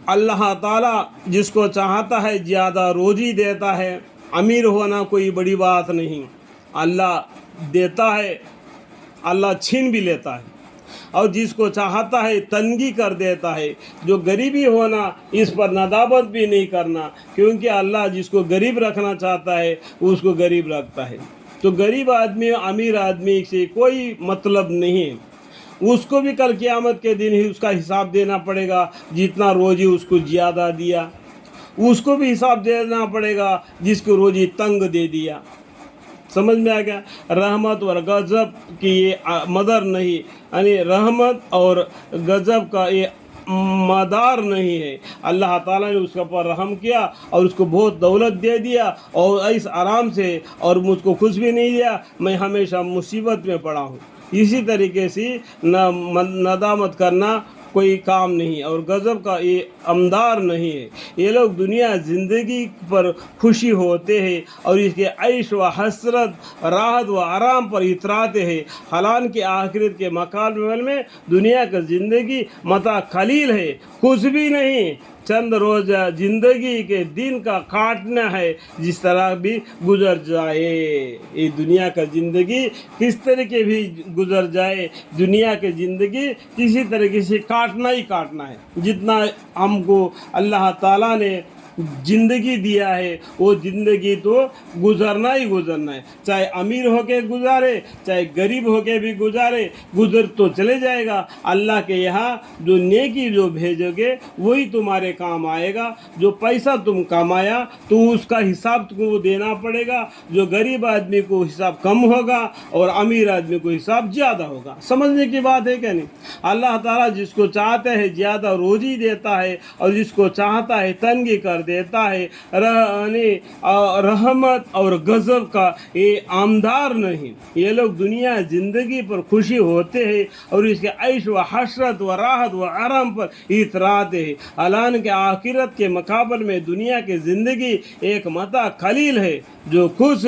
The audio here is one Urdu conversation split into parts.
اللہ تعالیٰ جس کو چاہتا ہے زیادہ روزی دیتا ہے. امیر ہونا کوئی بڑی بات نہیں. اللہ دیتا ہے, اللہ چھین بھی لیتا ہے, اور جس کو چاہتا ہے تنگی کر دیتا ہے. جو غریبی ہونا اس پر ندامت بھی نہیں کرنا, کیونکہ اللہ جس کو غریب رکھنا چاہتا ہے اس کو غریب رکھتا ہے. تو غریب آدمی امیر آدمی سے کوئی مطلب نہیں. اس کو بھی کل قیامت کے دن ہی اس کا حساب دینا پڑے گا. جتنا روزی اس کو زیادہ دیا, اس کو بھی حساب دینا پڑے گا جس کو روزی تنگ دے دیا. سمجھ میں آ گیا؟ رحمت اور غضب کی یہ مدر نہیں, یعنی رحمت اور غضب کا یہ مدار نہیں ہے. اللہ تعالیٰ نے اس کے اوپر رحم کیا اور اس کو بہت دولت دے دیا اور اس آرام سے, اور مجھ کو کچھ بھی نہیں دیا, میں ہمیشہ مصیبت میں پڑا ہوں. اسی طریقے سے ندامت کرنا کوئی کام نہیں, اور غضب کا یہ امدار نہیں ہے. یہ لوگ دنیا زندگی پر خوشی ہوتے ہیں اور اس کے عیش و حسرت, راحت و آرام پر اتراتے ہیں, حالانکہ آخرت کے مقابلے میں دنیا کا زندگی متاع قلیل ہے, کچھ بھی نہیں. چند روز زندگی کے دن کا کاٹنا ہے, جس طرح بھی گزر جائے. یہ دنیا کا زندگی کس طریقے بھی گزر جائے, دنیا کی زندگی کسی طریقے سے کاٹنا ہی کاٹنا ہے. جتنا ہم کو اللہ تعالیٰ نے زندگی دیا ہے وہ زندگی تو گزرنا ہی گزرنا ہے. چاہے امیر ہو کے گزارے, چاہے غریب ہو کے بھی گزارے, گزر تو چلے جائے گا. اللہ کے یہاں جو نیکی جو بھیجو گے وہی تمہارے کام آئے گا. جو پیسہ تم کمایا تو اس کا حساب تم کو دینا پڑے گا. جو غریب آدمی کو حساب کم ہوگا اور امیر آدمی کو حساب زیادہ ہوگا. سمجھنے کی بات ہے کہ نہیں؟ اللہ تعالیٰ جس کو چاہتا ہے زیادہ روزی دیتا ہے اور جس کو چاہتا ہے تنگی کر دیتا ہے. رحمت اور غضب کا یہ آمدار نہیں. یہ لوگ دنیا زندگی پر خوشی ہوتے ہیں اور اس کے عیش و حسرت و راحت و آرام پر اتراتے ہیں, حالانکہ آخرت کے مقابل میں دنیا کی زندگی ایک متاع قلیل ہے جو کچھ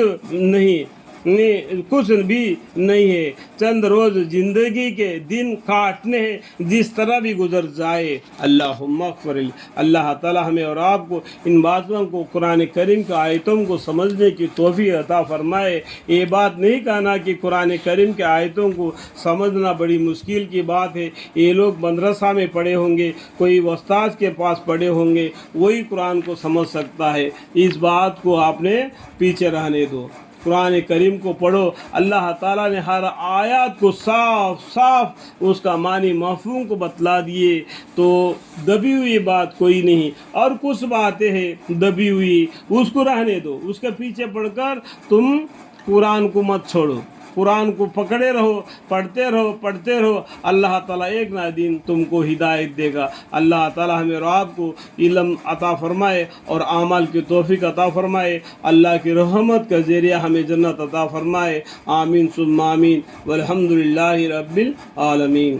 بھی نہیں ہے. چند روز زندگی کے دن کاٹنے ہیں, جس طرح بھی گزر جائے. اللہم اغفر لی. اللہ تعالی ہمیں اور آپ کو ان باتوں کو, قرآن کریم کے آیتوں کو سمجھنے کی توفیق عطا فرمائے. یہ بات نہیں کہنا کہ قرآن کریم کے آیتوں کو سمجھنا بڑی مشکل کی بات ہے. یہ لوگ مدرسہ میں پڑھے ہوں گے, کوئی استاد کے پاس پڑھے ہوں گے, وہی قرآن کو سمجھ سکتا ہے. اس بات کو آپ نے پیچھے رہنے دو. قرآن کریم کو پڑھو. اللہ تعالیٰ نے ہر آیات کو صاف صاف اس کا معنی مفہوم کو بتلا دیے, تو دبی ہوئی بات کوئی نہیں. اور کچھ باتیں ہیں دبی ہوئی, اس کو رہنے دو. اس کے پیچھے پڑھ کر تم قرآن کو مت چھوڑو. قرآن کو پکڑے رہو, پڑھتے رہو. اللہ تعالیٰ ایک نہ دن تم کو ہدایت دے گا. اللہ تعالیٰ ہمیں اور آپ کو علم عطا فرمائے اور اعمال کی توفیق عطا فرمائے. اللہ کی رحمت کا ذریعہ ہمیں جنت عطا فرمائے. آمین ثم آمین والحمد للہ رب العالمین.